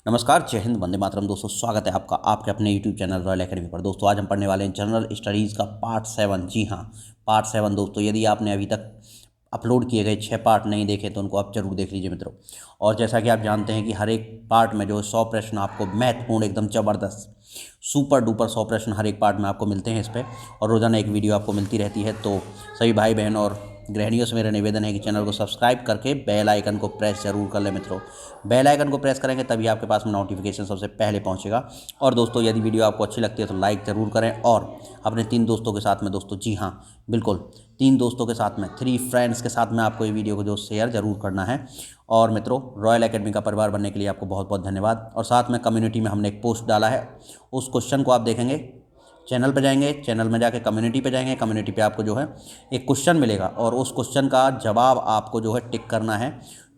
नमस्कार, जय हिंद, वंदे मातरम। दोस्तों, स्वागत है आपका आपके अपने यूट्यूब चैनल रॉयल एकेडमी पर। दोस्तों, आज हम पढ़ने वाले हैं जनरल स्टडीज़ का पार्ट 7। जी हाँ, पार्ट 7। दोस्तों, यदि आपने अभी तक अपलोड किए गए 6 पार्ट नहीं देखे तो उनको आप जरूर देख लीजिए मित्रों। और जैसा कि आप जानते हैं कि हर एक पार्ट में जो 100 प्रश्न आपको महत्वपूर्ण, एकदम ज़बरदस्त, सुपर डुपर 100 प्रश्न हर एक पार्ट में आपको मिलते हैं इस पर। और रोज़ाना एक वीडियो आपको मिलती रहती है। तो सभी भाई बहन और गृहिणियों से मेरा निवेदन है कि चैनल को सब्सक्राइब करके बेल आइकन को प्रेस जरूर कर लें मित्रों। बेल आइकन को प्रेस करेंगे तभी आपके पास में नोटिफिकेशन सबसे पहले पहुंचेगा। और दोस्तों, यदि वीडियो आपको अच्छी लगती है तो लाइक ज़रूर करें और अपने 3 दोस्तों के साथ में, दोस्तों जी हाँ बिल्कुल 3 दोस्तों के साथ में, 3 फ्रेंड्स के साथ में आपको ये वीडियो को जो शेयर ज़रूर करना है। और मित्रों, रॉयल एकेडमी का परिवार बनने के लिए आपको बहुत बहुत धन्यवाद। और साथ में कम्युनिटी में हमने एक पोस्ट डाला है, उस क्वेश्चन को आप देखेंगे, चैनल पे जाएंगे, चैनल में जाके कम्युनिटी पे जाएंगे, कम्युनिटी पे आपको जो है एक क्वेश्चन मिलेगा और उस क्वेश्चन का जवाब आपको जो है टिक करना है।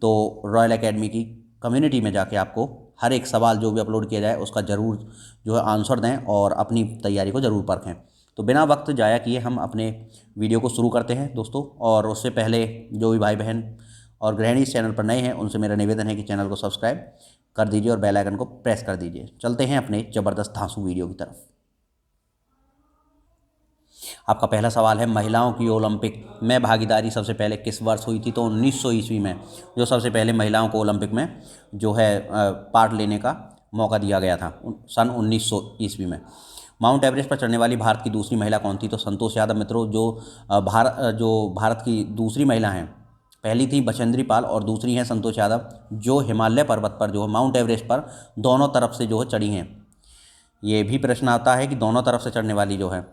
तो रॉयल एकेडमी की कम्युनिटी में जाके आपको हर एक सवाल जो भी अपलोड किया जाए उसका ज़रूर जो है आंसर दें और अपनी तैयारी को ज़रूर परखें। तो बिना वक्त जाया किए हम अपने वीडियो को शुरू करते हैं दोस्तों। और उससे पहले जो भी भाई बहन और गृहिणी इस चैनल पर नए हैं उनसे मेरा निवेदन है कि चैनल को सब्सक्राइब कर दीजिए और बेल आइकन को प्रेस कर दीजिए। चलते हैं अपने ज़बरदस्त धांसू वीडियो की तरफ। आपका पहला सवाल है, महिलाओं की ओलंपिक में भागीदारी सबसे पहले किस वर्ष हुई थी? तो 1900 ईस्वी में जो सबसे पहले महिलाओं को ओलंपिक में जो है पार्ट लेने का मौका दिया गया था, सन 1900 ईस्वी में। माउंट एवरेस्ट पर चढ़ने वाली भारत की दूसरी महिला कौन थी? तो संतोष यादव मित्रों। जो भारत की दूसरी महिला हैं, पहली थी बछेंद्री पाल और दूसरी हैं संतोष यादव, जो हिमालय पर्वत पर, जो है माउंट एवरेस्ट पर दोनों तरफ से जो है चढ़ी हैं। ये भी प्रश्न आता है कि दोनों तरफ से चढ़ने वाली जो है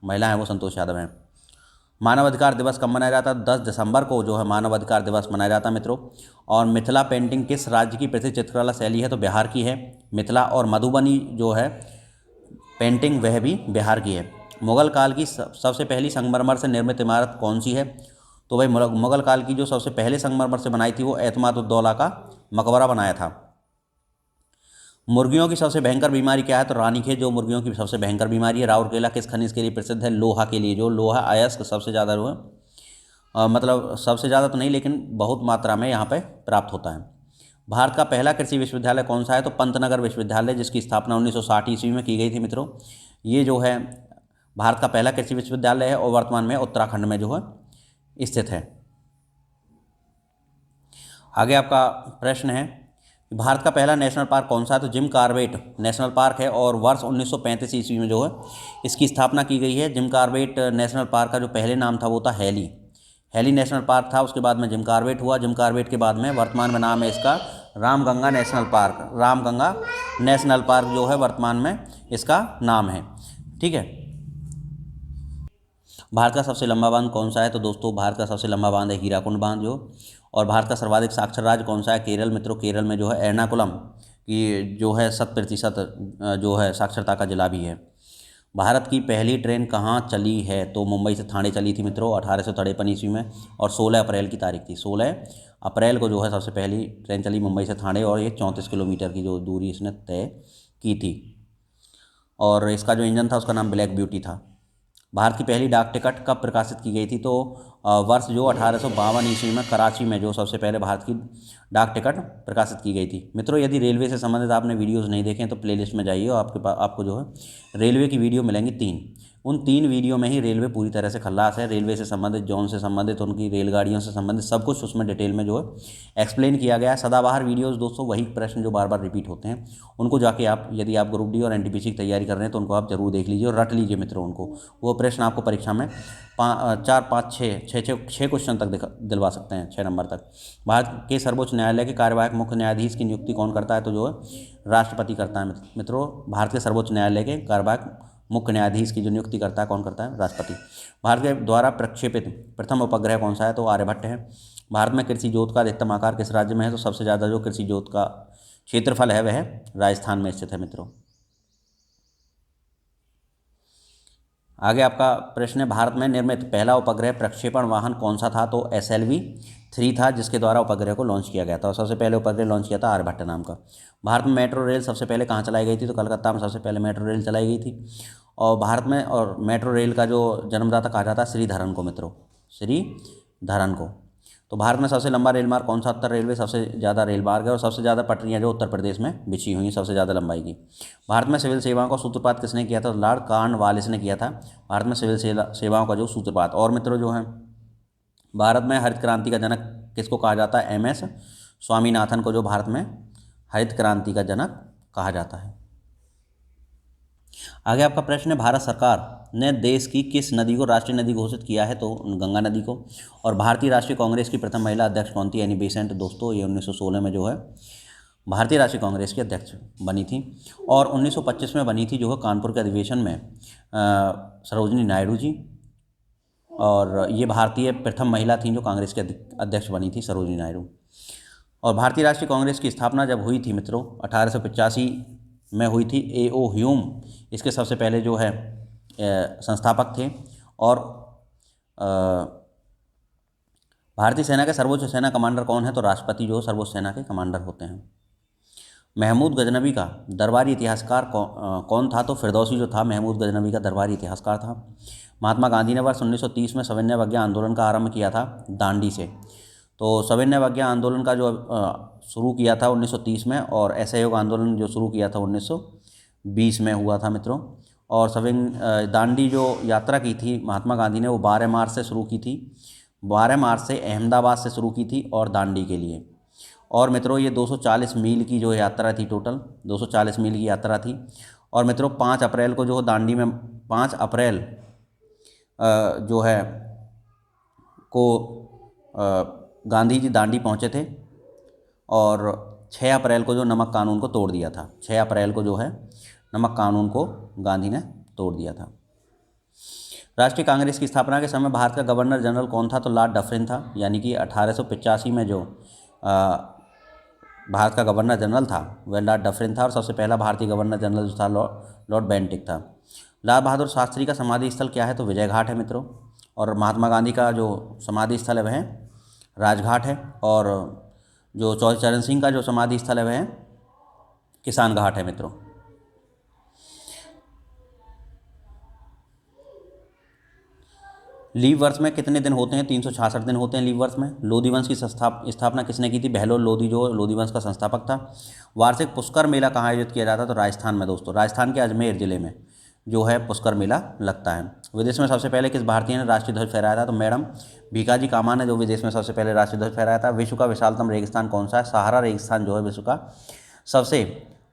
महिला है वो संतोष यादव हैं। मानव अधिकार दिवस कब मनाया जाता है? 10 दिसंबर को जो है मानव अधिकार दिवस मनाया जाता है मित्रों। और मिथिला पेंटिंग किस राज्य की प्रसिद्ध चित्रकला शैली है? तो बिहार की है मिथिला। और मधुबनी जो है पेंटिंग वह भी बिहार की है। मुगल काल की सबसे पहली संगमरमर से निर्मित इमारत कौन सी है? तो भाई मुगल काल की जो सबसे पहले संगमरमर से बनाई थी वो एतमादुद्दौला का मकबरा बनाया था। मुर्गियों की सबसे भयंकर बीमारी क्या है? तो रानीखेत जो मुर्गियों की सबसे भयंकर बीमारी है। राउरकेला किस खनिज के लिए प्रसिद्ध है? लोहा के लिए। जो लोहा अयस्क सबसे ज़्यादा जो है मतलब सबसे ज़्यादा तो नहीं लेकिन बहुत मात्रा में यहाँ पे प्राप्त होता है। भारत का पहला कृषि विश्वविद्यालय कौन सा है? तो पंतनगर विश्वविद्यालय, जिसकी स्थापना 1960 ईस्वी में की गई थी मित्रों। ये जो है भारत का पहला कृषि विश्वविद्यालय है और वर्तमान में उत्तराखंड में जो है स्थित है। आगे आपका प्रश्न है, भारत का पहला नेशनल पार्क कौन सा है? तो जिम कॉर्बेट नेशनल पार्क है और वर्ष 1935 ईस्वी में जो है इसकी स्थापना की गई है। जिम कॉर्बेट नेशनल पार्क का जो पहले नाम था वो था हेली नेशनल पार्क था। उसके बाद में जिम कॉर्बेट हुआ। जिम कॉर्बेट के बाद में वर्तमान में नाम है इसका Ramganga national park. Ramganga national park जो है वर्तमान में इसका नाम है। ठीक है। भारत का सबसे लंबा बांध कौन सा है? तो दोस्तों, भारत का सबसे लंबा बांध है हीराकुंड बांध जो। और भारत का सर्वाधिक साक्षर राज्य कौन सा है? केरल मित्रों। केरल में जो है एर्नाकुलम की जो है 100% जो है साक्षरता का जिला भी है। भारत की पहली ट्रेन कहाँ चली है? तो मुंबई से ठाणे चली थी मित्रों 1853 ईस्वी में और 16 अप्रैल की तारीख थी। 16 अप्रैल को जो है सबसे पहली ट्रेन चली मुंबई से ठाणे और ये 34 किलोमीटर की जो दूरी इसने तय की थी। और इसका जो इंजन था उसका नाम ब्लैक ब्यूटी था। भारत की पहली डाक टिकट कब प्रकाशित की गई थी? तो वर्ष जो 1852 ईस्वी में कराची में जो सबसे पहले भारत की डाक टिकट प्रकाशित की गई थी। मित्रों, यदि रेलवे से संबंधित आपने वीडियोस नहीं देखे तो प्लेलिस्ट में जाइए और आपको जो है रेलवे की वीडियो मिलेंगी 3। उन 3 वीडियो में ही रेलवे पूरी तरह से खल्लास है। रेलवे से संबंधित, जोन से संबंधित, उनकी रेलगाड़ियों से संबंधित सब कुछ उसमें डिटेल में जो है एक्सप्लेन किया गया है। सदाबहार वीडियोज़ दोस्तों, वही प्रश्न जो बार बार रिपीट होते हैं उनको जाके आप, यदि आप ग्रुप डी और एनटीपीसी की तैयारी कर रहे हैं तो उनको आप जरूर देख लीजिए और रट लीजिए मित्रों उनको। वो प्रश्न आपको परीक्षा में 4 5 6 क्वेश्चन तक दिलवा सकते हैं, 6 नंबर तक। भारत के सर्वोच्च न्यायालय के कार्यवाहक मुख्य न्यायाधीश की नियुक्ति कौन करता है? तो जो है राष्ट्रपति करता है मित्रों। भारत के सर्वोच्च न्यायालय के कार्यवाहक मुख्य न्यायाधीश की जो नियुक्ति करता है कौन करता है? राष्ट्रपति। भारत के द्वारा प्रक्षेपित प्रथम उपग्रह कौन सा है? तो आर्यभट्ट है। भारत में कृषि जोत का अधिकतम आकार किस राज्य में है? तो सबसे ज़्यादा जो कृषि जोत का क्षेत्रफल है वह राजस्थान में स्थित है मित्रों। आगे आपका प्रश्न है, भारत में निर्मित पहला उपग्रह प्रक्षेपण वाहन कौन सा था? तो SLV-3 था, जिसके द्वारा उपग्रह को लॉन्च किया गया था और सबसे पहले उपग्रह लॉन्च किया था आर्यभट्ट नाम का। भारत में मेट्रो रेल सबसे पहले कहाँ चलाई गई थी? तो कलकत्ता में सबसे पहले मेट्रो रेल चलाई गई थी। और भारत में और मेट्रो रेल का जो जन्मदाता कहा जाता है श्रीधरन को मित्रों, श्रीधरन को। तो भारत में सबसे लंबा रेल मार्ग कौन सा? उत्तर रेलवे सबसे ज़्यादा रेल मार्ग है और सबसे ज़्यादा पटरियाँ जो उत्तर प्रदेश में बिछी हुई हैं सबसे ज़्यादा लंबाई की। भारत में सिविल सेवाओं का सूत्रपात किसने किया था? लॉर्ड कॉर्नवालिस ने किया था भारत में सिविल सेवाओं का जो सूत्रपात। और मित्रों जो है भारत में हरित क्रांति का जनक किसको कहा जाता है? MS स्वामीनाथन को जो भारत में हरित क्रांति का जनक कहा जाता है। आगे आपका प्रश्न है, भारत सरकार ने देश की किस नदी को राष्ट्रीय नदी घोषित किया है? तो गंगा नदी को। और भारतीय राष्ट्रीय कांग्रेस की प्रथम महिला अध्यक्ष कौन थी? एनी बेसेंट दोस्तों। ये 1916 में जो है भारतीय राष्ट्रीय कांग्रेस की अध्यक्ष बनी थी। और 1925 में बनी थी जो है कानपुर के अधिवेशन में सरोजिनी नायडू जी। और ये भारतीय प्रथम महिला थी जो कांग्रेस के अध्यक्ष बनी थी, सरोजिनी नायडू। और भारतीय राष्ट्रीय कांग्रेस की स्थापना जब हुई थी मित्रों 1885 में हुई थी। A.O. ह्यूम इसके सबसे पहले जो है संस्थापक थे। और भारतीय सेना के सर्वोच्च सेना कमांडर कौन है? तो राष्ट्रपति जो सर्वोच्च सेना के कमांडर होते हैं। महमूद गजनवी का दरबारी इतिहासकार कौन था? तो फिरदौसी जो था महमूद गजनवी का दरबारी इतिहासकार था। महात्मा गांधी ने वर्ष 1930 में सविनय अवज्ञा आंदोलन का आरंभ किया था दांडी से। तो सविनय अवज्ञा आंदोलन का जो शुरू किया था 1930 में, और असहयोग आंदोलन जो शुरू किया था 1920 में हुआ था मित्रों। और दांडी जो यात्रा की थी महात्मा गांधी ने वो 12 मार्च से शुरू की थी। 12 मार्च से अहमदाबाद से शुरू की थी और दांडी के लिए। और मित्रों ये 240 मील की जो यात्रा थी, टोटल 240 मील की यात्रा थी। और मित्रों 5 अप्रैल को जो दांडी में 5 अप्रैल जो है को गांधी जी दांडी पहुँचे थे। और 6 अप्रैल को जो नमक कानून को तोड़ दिया था। 6 अप्रैल को जो है नमक कानून को गांधी ने तोड़ दिया था। राष्ट्रीय कांग्रेस की स्थापना के समय भारत का गवर्नर जनरल कौन था? तो लॉर्ड डफरिन था। यानी कि 1885 में जो भारत का गवर्नर जनरल था वह लॉर्ड डफरिन था। और सबसे पहला भारतीय गवर्नर जनरल जो था लॉर्ड बेंटिक था। लाल बहादुर शास्त्री का समाधि स्थल क्या है? तो विजय घाट है मित्रों। और महात्मा गांधी का जो समाधि स्थल है वह राजघाट है। और जो चौधरी सिंह का जो समाधि स्थल है वह किसान घाट है मित्रों। लीप वर्ष में कितने दिन होते हैं? 366 दिन होते हैं लीप वर्ष में। लोधी वंश की स्थापना किसने की थी? बहलोल लोधी जो लोधी वंश का संस्थापक था। वार्षिक पुष्कर मेला कहाँ आयोजित किया जाता है? तो राजस्थान में दोस्तों। राजस्थान के अजमेर जिले में जो है पुष्कर मेला लगता है। विदेश में सबसे पहले किस भारतीय ने राष्ट्रीय ध्वज फहराया था? तो मैडम भीकाजी कामा ने जो विदेश में सबसे पहले राष्ट्रीय ध्वज फहराया था। विश्व का विशालतम रेगिस्तान कौन सा है? सहारा रेगिस्तान जो है विश्व का सबसे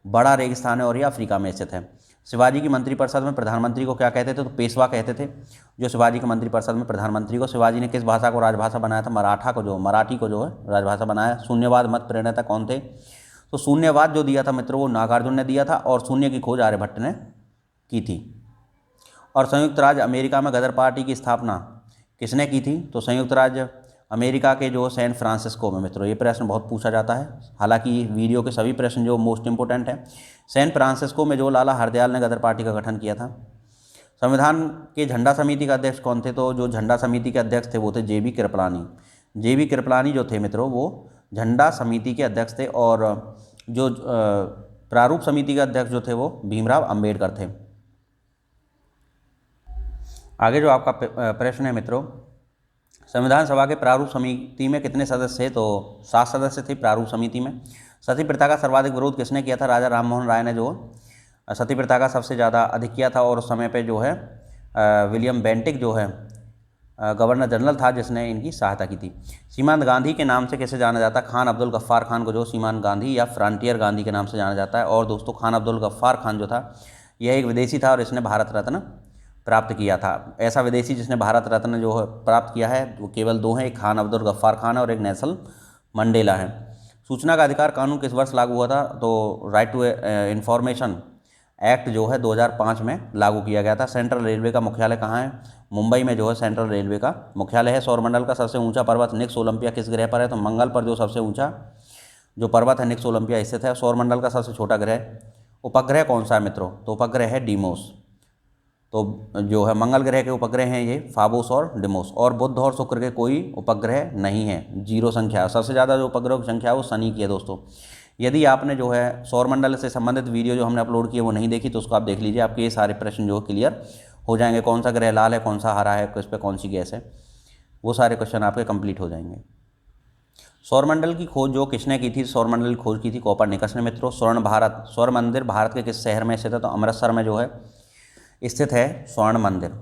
बड़ा रेगिस्तान है और ये अफ्रीका में स्थित है। शिवाजी की मंत्रिपरिषद में प्रधानमंत्री को क्या कहते थे? तो पेशवा कहते थे। जो शिवाजी की मंत्रिपरिषद में प्रधानमंत्री को, शिवाजी ने किस भाषा को राजभाषा बनाया था? मराठी को जो है राजभाषा बनाया। शून्यवाद मत प्रणेता कौन थे? तो शून्यवाद जो दिया था मित्रों वो नागार्जुन ने दिया था। और शून्य की खोज आर्यभट्ट ने की थी। और संयुक्त राज्य अमेरिका में गदर पार्टी की स्थापना किसने की थी? तो संयुक्त राज्य अमेरिका के जो सैन फ्रांसिस्को में मित्रों। ये प्रश्न बहुत पूछा जाता है, हालांकि वीडियो के सभी प्रश्न जो मोस्ट इंपोर्टेंट है। सैन फ्रांसिस्को में जो लाला हरदयाल ने गदर पार्टी का गठन किया था। संविधान के झंडा समिति का अध्यक्ष कौन थे? तो जो झंडा समिति के अध्यक्ष थे वो थे JB कृपलानी। JB कृपलानी जो थे मित्रों वो झंडा समिति के अध्यक्ष थे। और जो प्रारूप समिति के अध्यक्ष जो थे वो भीमराव अम्बेडकर थे। आगे जो आपका प्रश्न है मित्रों, संविधान सभा के प्रारूप समिति में कितने सदस्य थे? तो 7 सदस्य थे प्रारूप समिति में। सती प्रथा का सर्वाधिक विरोध किसने किया था? राजा राममोहन राय ने जो सती प्रथा का सबसे ज़्यादा अधिक किया था। और उस समय पे जो है विलियम बेंटिक जो है गवर्नर जनरल था जिसने इनकी सहायता की थी। सीमांत गांधी के नाम से कैसे जाना जाता है? खान अब्दुल गफ्फार खान को जो सीमांत गांधी या फ्रंटियर गांधी के नाम से जाना जाता है। और दोस्तों खान अब्दुल गफ्फार खान जो था यह एक विदेशी था और इसने भारत रत्न प्राप्त किया था। ऐसा विदेशी जिसने भारत रत्न जो है प्राप्त किया है वो केवल 2 हैं, एक खान अब्दुल गफ्फार खान है और एक नेल्सन मंडेला है। सूचना का अधिकार कानून किस वर्ष लागू हुआ था? तो राइट टू इन्फॉर्मेशन एक्ट जो है 2005 में लागू किया गया था। सेंट्रल रेलवे का मुख्यालय कहाँ है? मुंबई में जो है सेंट्रल रेलवे का मुख्यालय है। सौरमंडल का सबसे ऊंचा पर्वत निक्स ओलंपिया किस ग्रह पर है? तो मंगल पर जो सबसे ऊंचा जो पर्वत है निक्स ओलंपिया स्थित है। सौरमंडल का सबसे छोटा ग्रह उपग्रह कौन सा है मित्रों? तो उपग्रह है डीमोस। तो जो है मंगल ग्रह के उपग्रह हैं ये फाबोस और डिमोस। और बुध और शुक्र के कोई उपग्रह नहीं है, 0 संख्या है। सबसे ज़्यादा जो उपग्रह की संख्या है वो शनि की है दोस्तों। यदि आपने जो है सौरमंडल से संबंधित वीडियो जो हमने अपलोड किए वो नहीं देखी तो उसको आप देख लीजिए, आपके ये सारे प्रश्न जो क्लियर हो जाएंगे। कौन सा ग्रह लाल है, कौन सा हरा है, किस पे कौन सी गैस है, वो सारे क्वेश्चन आपके कंप्लीट हो जाएंगे। सौरमंडल की खोज जो किसने की थी? सौरमंडल की खोज की थी कोपरनिकस ने मित्रों। स्वर्ण भारत, स्वर्ण मंदिर भारत के किस शहर में स्थित है? तो अमृतसर में जो है स्थित है स्वर्ण मंदिर।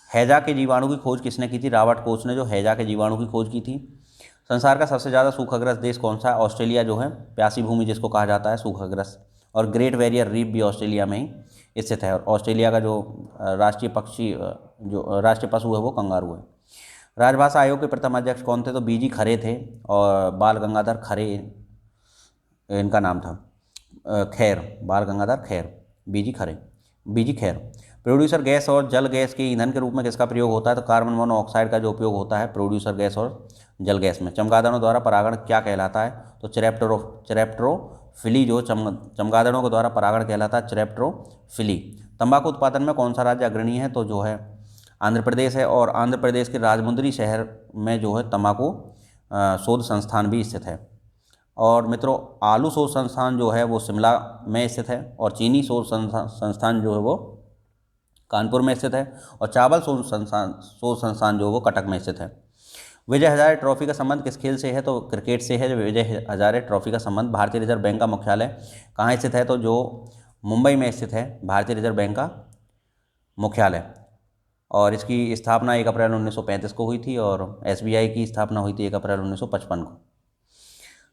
हैजा के जीवाणु की खोज किसने की थी? रॉबर्ट कोच ने जो हैजा के जीवाणु की खोज की थी। संसार का सबसे ज़्यादा सूखाग्रस्त देश कौन सा है? ऑस्ट्रेलिया जो है, प्यासी भूमि जिसको कहा जाता है, सूखाग्रस्त। और ग्रेट बैरियर रीफ भी ऑस्ट्रेलिया में ही स्थित है। और ऑस्ट्रेलिया का जो राष्ट्रीय पक्षी जो राष्ट्रीय पशु है वो कंगारू है। राजभाषा आयोग के प्रथम अध्यक्ष कौन थे? तो बीजी खरे थे, और बाल गंगाधर खरे इनका नाम था। खैर, बाल गंगाधर खैर, बीजी खैर। प्रोड्यूसर गैस और जल गैस के ईंधन के रूप में किसका प्रयोग होता है? तो कार्बन मोनोऑक्साइड का जो उपयोग होता है प्रोड्यूसर गैस और जल गैस में। चमगादड़ों द्वारा परागण क्या कहलाता है? तो चेरेप्टोफिली जो चमगादड़ों के द्वारा परागण कहलाता है, चेरेप्टोफिली। तंबाकू उत्पादन में कौन सा राज्य अग्रणी है? तो जो है आंध्र प्रदेश है। और आंध्र प्रदेश के राजमुंदरी शहर में जो है तंबाकू शोध संस्थान भी स्थित है। और मित्रों, आलू शोध संस्थान जो है वो शिमला में स्थित है। और चीनी शोध संस्थान जो है वो कानपुर में स्थित है। और चावल शोध संस्थान जो है वो कटक में स्थित है। विजय हजारे ट्रॉफी का संबंध किस खेल से है? तो क्रिकेट से है। विजय हजारे ट्रॉफी का संबंध भारतीय रिजर्व बैंक का मुख्यालय कहाँ स्थित है? तो जो मुंबई में स्थित है भारतीय रिजर्व बैंक का मुख्यालय। और इसकी स्थापना 1 अप्रैल 1935 को हुई थी। और एसबीआई की स्थापना हुई थी 1 अप्रैल 1955 को।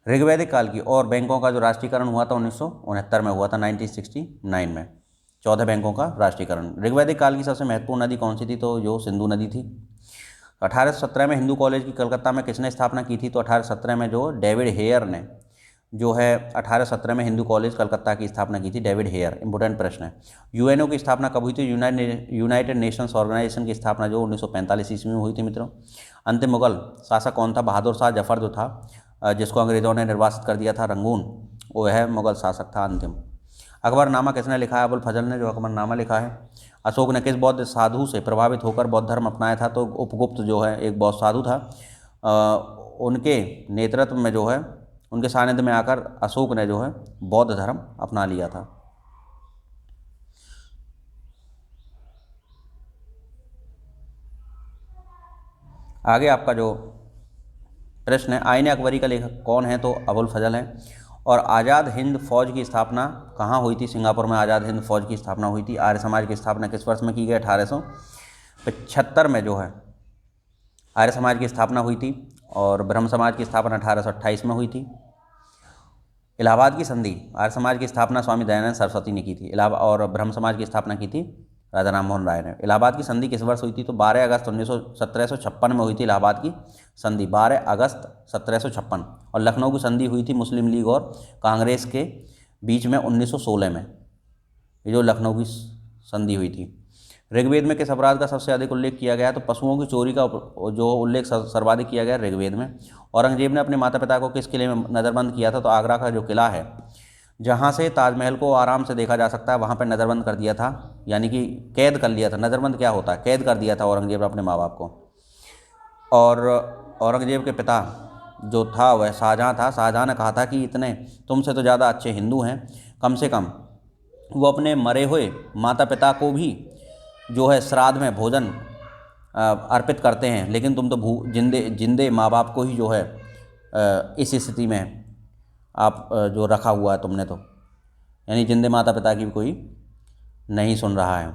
ऋग्वैदिक काल की और बैंकों का जो राष्ट्रीयकरण हुआ था 1969 में हुआ था, 1969 में 14 बैंकों का राष्ट्रीयकरण। ऋग्वैदिक काल की सबसे महत्वपूर्ण नदी कौन सी थी? तो जो सिंधु नदी थी। 1817 में हिंदू कॉलेज की कलकत्ता में किसने स्थापना की थी? तो 1817 में जो डेविड हेयर ने जो है 1817 में हिंदू कॉलेज कलकत्ता की स्थापना की थी, डेविड हेयर। इंपोर्टेंट प्रश्न है। यूएनओ की स्थापना कब हुई थी? यूनाइटेड नेशंस ऑर्गेनाइजेशन की स्थापना जो 1945 ईस्वी में हुई थी मित्रों। अंतिम मुगल शासक कौन था? बहादुर शाह जफर जो था, जिसको अंग्रेजों ने निर्वासित कर दिया था रंगून, वो है मुगल शासक था अंतिम। अकबरनामा किसने लिखा है? अबुल फजल ने जो अकबरनामा लिखा है। अशोक ने किस बौद्ध साधु से प्रभावित होकर बौद्ध धर्म अपनाया था? तो उपगुप्त जो है एक बौद्ध साधु था। उनके नेतृत्व में जो है, उनके सानिध्य में आकर अशोक ने जो है बौद्ध धर्म अपना लिया था। आगे आपका जो प्रश्न है, आईने अकबरी का लेखक कौन है? तो अबुल फजल है। और आज़ाद हिंद फौज की स्थापना कहाँ हुई थी? सिंगापुर में आज़ाद हिंद फौज की स्थापना हुई थी। आर्य समाज की स्थापना किस वर्ष में की गई? 1875 में जो है आर्य समाज की स्थापना हुई थी। और ब्रह्म समाज की स्थापना 1828 में हुई थी। इलाहाबाद की संधि, आर्य समाज की स्थापना स्वामी दयानंद सरस्वती ने की थी। और ब्रह्म समाज की स्थापना की थी राजा राम मोहन राय ने। इलाहाबाद की संधि किस वर्ष हुई थी? तो 12 अगस्त 1756 में हुई थी इलाहाबाद की संधि, 12 अगस्त 1756। और लखनऊ की संधि हुई थी मुस्लिम लीग और कांग्रेस के बीच में 1916 में। ये जो लखनऊ की संधि हुई थी। ऋग्वेद में किस अपराध का सबसे अधिक उल्लेख किया गया? तो पशुओं की चोरी का जो उल्लेख सर्वाधिक किया गया ऋग्वेद में। औरंगजेब ने अपने माता पिता को किस किले में नज़रबंद किया था? तो आगरा का जो किला है, जहाँ से ताजमहल को आराम से देखा जा सकता है, वहाँ पर नज़रबंद कर दिया था, यानी कि कैद कर लिया था। नज़रबंद क्या होता है? कैद कर दिया था औरंगजेब ने अपने माँ बाप को। और औरंगजेब के पिता जो था वह शाहजहाँ था। शाहजहाँ ने कहा था कि इतने तुमसे तो ज़्यादा अच्छे हिंदू हैं, कम से कम वो अपने मरे हुए माता पिता को भी जो है श्राद्ध में भोजन अर्पित करते हैं, लेकिन तुम तो जिंदे माँ बाप को ही जो है इस स्थिति में आप जो रखा हुआ है तुमने, तो यानी जिंदे माता पिता की भी कोई नहीं सुन रहा है।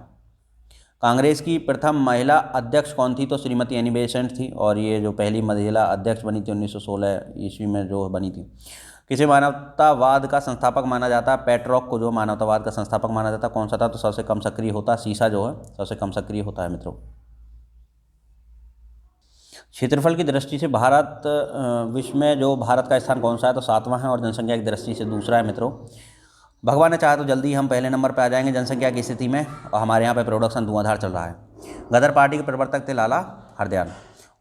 कांग्रेस की प्रथम महिला अध्यक्ष कौन थी? तो श्रीमती एनी बेसेंट थी। और ये जो पहली महिला अध्यक्ष बनी थी 1916 ईस्वी में जो बनी थी। किसे मानवतावाद का संस्थापक माना जाता है? पेट्रॉक को जो मानवतावाद का संस्थापक माना जाता है। कौन सा था? तो सबसे कम सक्रिय होता है सीसा जो है सबसे कम सक्रिय होता है मित्रों। क्षेत्रफल की दृष्टि से भारत विश्व में जो भारत का स्थान कौन सा है? तो 7वां है। और जनसंख्या की दृष्टि से दूसरा है मित्रों। भगवान ने चाहा तो जल्दी हम पहले नंबर पर आ जाएंगे जनसंख्या की स्थिति में, और हमारे यहाँ पे प्रोडक्शन धुआंधार चल रहा है। गदर पार्टी के प्रवर्तक थे लाला हरदयाल।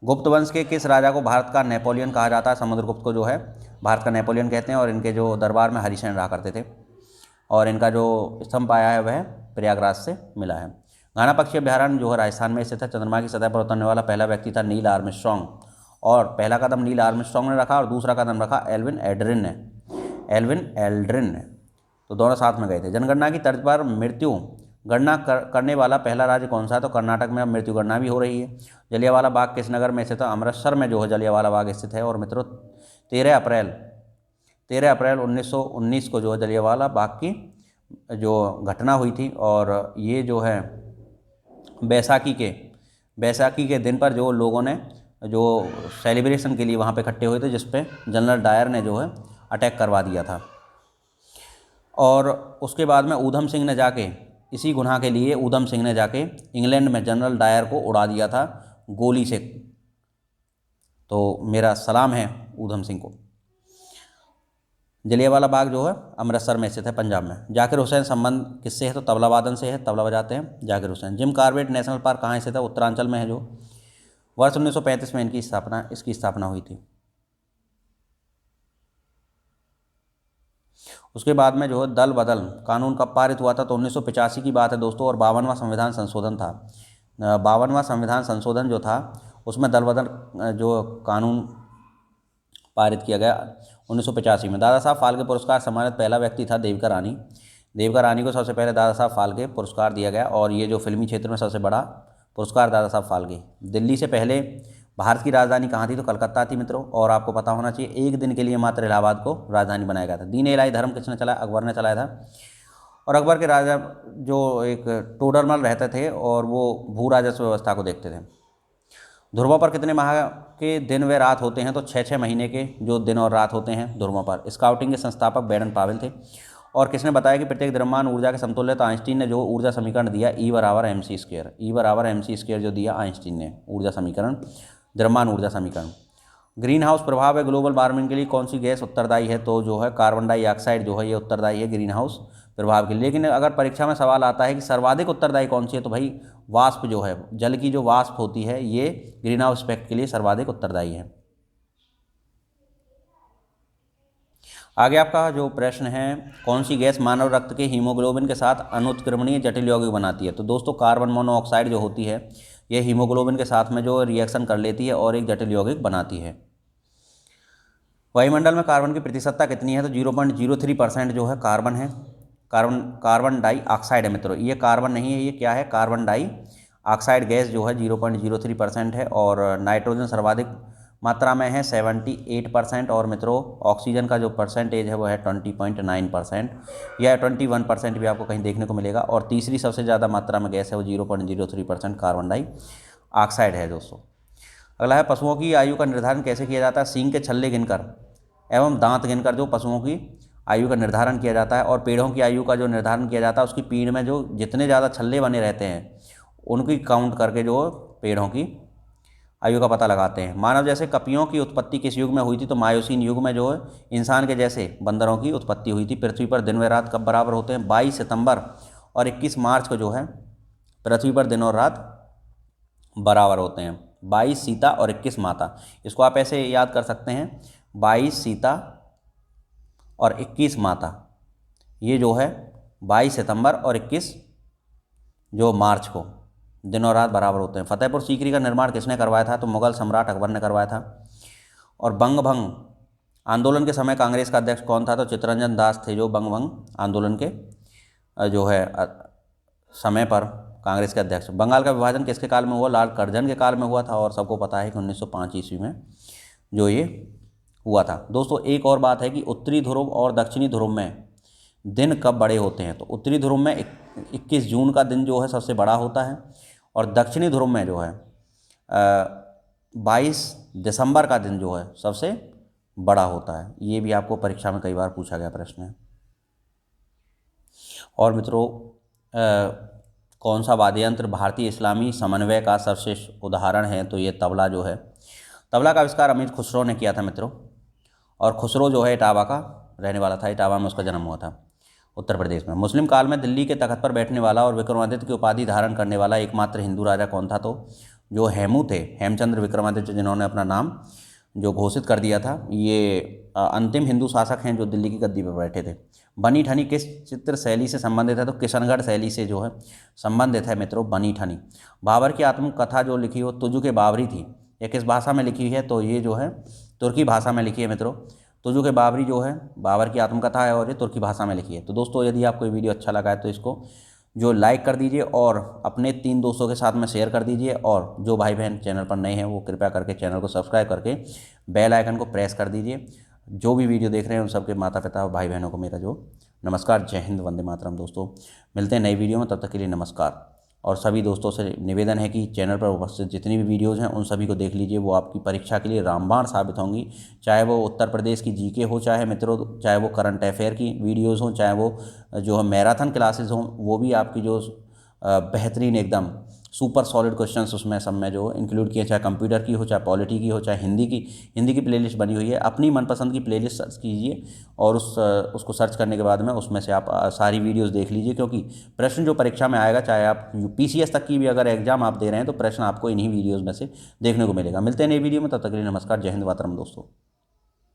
गुप्त वंश के किस राजा को भारत का नेपोलियन कहा जाता है? समुद्रगुप्त को जो है भारत का नेपोलियन कहते हैं। और इनके जो दरबार में हरिसेन रहा करते थे। और इनका जो स्तंभ पाया है वह प्रयागराज से मिला है। घाना पक्षी अभ्यारण्य जो है राजस्थान में स्थित है। चंद्रमा की सतह पर उतरने वाला पहला व्यक्ति था नील आर्मस्ट्रॉन्ग। और पहला कदम नील आर्मस्ट्रॉन्ग ने रखा और दूसरा कदम रखा एल्विन एल्ड्रिन ने। तो दोनों साथ में गए थे। जनगणना की तर्ज पर मृत्यु गणना करने वाला पहला राज्य कौन सा है? तो कर्नाटक में अब मृत्यु गणना भी हो रही है। जलियांवाला बाग किस नगर में स्थित है? अमृतसर में जो है जलियांवाला बाग स्थित है। और मित्रों 13 अप्रैल 1919 को जो है जलियांवाला बाग की जो घटना हुई थी। और ये जो है बैसाखी के दिन पर जो लोगों ने जो सेलिब्रेशन के लिए वहाँ पे इकट्ठे हुए थे, जिस पे जनरल डायर ने जो है अटैक करवा दिया था। और उसके बाद में इसी गुनाह के लिए ऊधम सिंह ने जाके इंग्लैंड में जनरल डायर को उड़ा दिया था गोली से। तो मेरा सलाम है ऊधम सिंह को। जलियांवाला बाग जो है अमृतसर में स्थित है, पंजाब में। जाकिर हुसैन संबंध किससे है? तो तबला वादन से है, तबला बजाते हैं Zakir Hussain. Jim Corbett national park कहाँ स्थित है? उत्तरांचल में है। जो वर्ष 1935 में इसकी स्थापना हुई थी। उसके बाद में जो है दल बदल कानून कब पारित हुआ था? तो 1985 की बात है दोस्तों। और 52वां संविधान संशोधन था। 52वां संविधान संशोधन जो था उसमें दल बदल जो कानून पारित किया गया 1985 में। दादा साहब फाल्के पुरस्कार सम्मानित पहला व्यक्ति था देविका रानी। देविका रानी को सबसे पहले दादा साहब फाल्के पुरस्कार दिया गया। और ये जो फिल्मी क्षेत्र में सबसे बड़ा पुरस्कार दादा साहब फाल्के। दिल्ली से पहले भारत की राजधानी कहाँ थी? तो कलकत्ता थी मित्रों। और आपको पता होना चाहिए एक दिन के लिए मात्र इलाहाबाद को राजधानी बनाया गया था। दीन इलाही धर्म किसने चलाया? अकबर ने चलाया था। और अकबर के राजा जो एक टोडरमल रहते थे और वो भू राजस्व व्यवस्था को देखते थे। ध्रुवों पर कितने माह के दिन व रात होते हैं? तो 6-6 महीने के जो दिन और रात होते हैं ध्रुवों पर। स्काउटिंग के संस्थापक बेडन पावेल थे। और किसने बताया कि प्रत्येक द्रव्यमान ऊर्जा के समतुल्य? तो आइंस्टीन ने जो ऊर्जा समीकरण दिया E = mc²। जो दिया आइंस्टीन ने ऊर्जा समीकरण, द्रव्यमान ऊर्जा समीकरण। ग्रीन हाउस प्रभाव है ग्लोबल वार्मिंग के लिए कौन सी गैस उत्तरदायी है? तो जो है कार्बन डाइऑक्साइड जो है ये उत्तरदायी है ग्रीन हाउस प्रभाव के लिए। लेकिन अगर परीक्षा में सवाल आता है कि सर्वाधिक उत्तरदायी कौन सी है, तो भाई वाष्प जो है, जल की जो वाष्प होती है, ये ग्रीन हाउस इफेक्ट के लिए सर्वाधिक उत्तरदायी है। आगे आपका जो प्रश्न है, कौन सी गैस मानव रक्त के हीमोग्लोबिन के साथ अनुत्क्रमणीय जटिल यौगिक बनाती है? तो दोस्तों कार्बन मोनोऑक्साइड जो होती है यह हीमोग्लोबिन के साथ में जो रिएक्शन कर लेती है और एक जटिल यौगिक बनाती है। वायुमंडल में कार्बन की प्रतिशतता कितनी है? तो 0.03% जो है कार्बन है। कार्बन डाइऑक्साइड है मित्रों, ये कार्बन नहीं है, ये क्या है? कार्बन डाइऑक्साइड गैस जो है 0.03% है। और नाइट्रोजन सर्वाधिक मात्रा में है 78%। और मित्रों ऑक्सीजन का जो परसेंटेज है वो है 20.9% या 21% भी आपको कहीं देखने को मिलेगा। और तीसरी सबसे ज़्यादा मात्रा में गैस है वो 0.03% कार्बन डाइऑक्साइड है दोस्तों। अगला है पशुओं की आयु का निर्धारण कैसे किया जाता है? सींग के छल्ले गिनकर एवं दांत गिनकर जो पशुओं की आयु का निर्धारण किया जाता है। और पेड़ों की आयु का जो निर्धारण किया जाता है उसकी पीड़ में जो जितने ज़्यादा छल्ले बने रहते हैं उनकी काउंट करके जो पेड़ों की आयु का पता लगाते हैं। मानव जैसे कपियों की उत्पत्ति किस युग में हुई थी? तो मायोसीन युग में जो है इंसान के जैसे बंदरों की उत्पत्ति हुई थी। पृथ्वी पर दिन व रात कब बराबर होते हैं? 22 सितंबर और 21 मार्च को जो है पृथ्वी पर दिन और रात बराबर होते हैं। 22 सीता और 21 माता। इसको आप ऐसे याद कर सकते हैं, 22 सीता और 21 माता। ये जो है 22 सितंबर और 21 जो मार्च को दिन और रात बराबर होते हैं। फतेहपुर सीकरी का निर्माण किसने करवाया था? तो मुगल सम्राट अकबर ने करवाया था। और बंग भंग आंदोलन के समय कांग्रेस का अध्यक्ष कौन था? तो चित्तरंजन दास थे, जो बंग भंग आंदोलन के जो है समय पर कांग्रेस के अध्यक्ष। बंगाल का विभाजन किसके काल में हुआ? लॉर्ड कर्जन के काल में हुआ था। और सबको पता है कि 1905 ईस्वी में जो ये हुआ था। दोस्तों एक और बात है कि उत्तरी ध्रुव और दक्षिणी ध्रुव में दिन कब बड़े होते हैं? तो उत्तरी ध्रुव में 21 जून का दिन जो है सबसे बड़ा होता है। और दक्षिणी ध्रुव में जो है 22 दिसंबर का दिन जो है सबसे बड़ा होता है। ये भी आपको परीक्षा में कई बार पूछा गया प्रश्न है। और मित्रों कौन सा वाद्य यंत्र भारतीय इस्लामी समन्वय का सर्वश्रेष्ठ उदाहरण है? तो ये तबला जो है। तबला का आविष्कार अमीर खुसरो ने किया था मित्रों। और खुसरो जो है इटावा का रहने वाला था, इटावा में उसका जन्म हुआ था उत्तर प्रदेश में। मुस्लिम काल में दिल्ली के तख्त पर बैठने वाला और विक्रमादित्य की उपाधि धारण करने वाला एकमात्र हिंदू राजा कौन था? तो जो हेमू थे, हेमचंद्र विक्रमादित्य, जिन्होंने अपना नाम जो घोषित कर दिया था। ये अंतिम हिंदू शासक हैं जो दिल्ली की गद्दी पर बैठे थे। बनी ठनी किस चित्र शैली से संबंधित है? तो किशनगढ़ शैली से जो है संबंधित है मित्रों बनी ठनी। बाबर की आत्मकथा जो लिखी हो तुजु के बाबरी थी, ये किस भाषा में लिखी है? तो ये जो है तुर्की भाषा में लिखी है मित्रों। तुजु के बाबरी जो है बाबर की आत्मकथा है और ये तुर्की भाषा में लिखी है। तो दोस्तों यदि आपको ये वीडियो अच्छा लगा है तो इसको जो लाइक कर दीजिए और अपने 3 दोस्तों के साथ में शेयर कर दीजिए। और जो भाई बहन चैनल पर नए हैं वो कृपया करके चैनल को सब्सक्राइब करके बेल आइकन को प्रेस कर दीजिए जो भी वीडियो देख रहे हैं उन सबके माता पिता और भाई बहनों को मेरा जो नमस्कार। जय हिंद, वंदे मातरम। दोस्तों मिलते हैं नई वीडियो में, तब तक के लिए नमस्कार। और सभी दोस्तों से निवेदन है कि चैनल पर उपस्थित जितनी भी वीडियोज़ हैं उन सभी को देख लीजिए, वो आपकी परीक्षा के लिए रामबाण साबित होंगी। चाहे वो उत्तर प्रदेश की जीके हो, चाहे मित्रों चाहे वो करंट अफेयर की वीडियोज़ हों, चाहे वो जो है मैराथन क्लासेस हों, वो भी आपकी जो बेहतरीन एकदम सुपर सॉलिड क्वेश्चंस उसमें सब में जो इंक्लूड किए, चाहे कंप्यूटर की हो, चाहे पॉलिटी की हो, चाहे हिंदी की प्लेलिस्ट बनी हुई है। अपनी मनपसंद की प्लेलिस्ट सर्च कीजिए और उसको सर्च करने के बाद में उसमें से आप सारी वीडियोस देख लीजिए, क्योंकि प्रश्न जो परीक्षा में आएगा, चाहे आप पीसीएस तक की भी अगर एग्जाम आप दे रहे हैं, तो प्रश्न आपको इन्हीं वीडियोज़ में से देखने को मिलेगा। मिलते हैं नई वीडियो में, तब तक के लिए नमस्कार। जय हिंद मातरम दोस्तों।